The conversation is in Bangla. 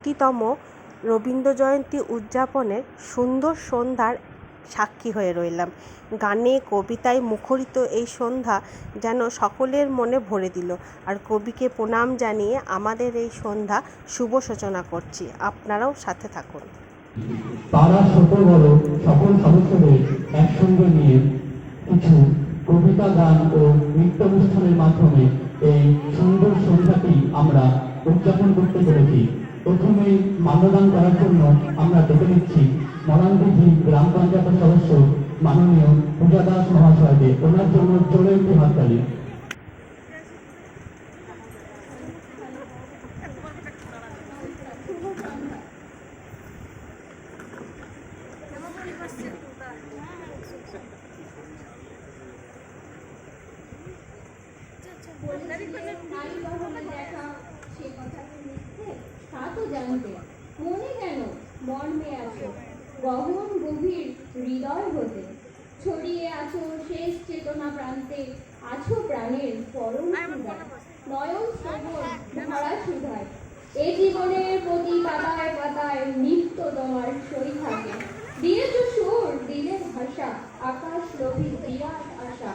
তম রবীন্দ্র জয়ন্তী উদযাপনের সুন্দর সন্ধ্যার সাক্ষী হয়ে রইলাম। গানে কবিতায় মুখরিত এই সন্ধ্যা যেন সকলের মনে ভরে দিল। আর কবিকে প্রণাম জানিয়ে আমাদের এই সন্ধ্যা শুভ সূচনা করছি। আপনারাও সাথে থাকুন। তারা ছোট বড় সকল সদস্যদের একসঙ্গে নিয়ে কিছু কবিতা গান ও নৃত্যানুষ্ঠানের মাধ্যমে এই সুন্দর সন্ধ্যাটি আমরা উদযাপন করতে পেরেছি। প্রথমেই মাল্যদান করার জন্য আমরা ডেকে নিচ্ছি মরানবিধি গ্রাম পঞ্চায়েতের সদস্য মাননীয় পূজা দাস মহাশয়কে। ওনার জন্য জোরে একটি হাততালি। মনে কেন মর্মে আছো গহন গভীর হৃদয় হতে, ছড়িয়ে আছো শেষ চেতনা প্রান্তে, আছো প্রাণের পরম ক্ষুধায়, নয়ন শ্রবণ ভরা সুধায়। এ জীবনের প্রতি পাতায় পাতায় নিত্য তোমার সই থাকে। দিয়েছো সুর দিলে ভাষা, আকাশ লোভী বিরাট আশা।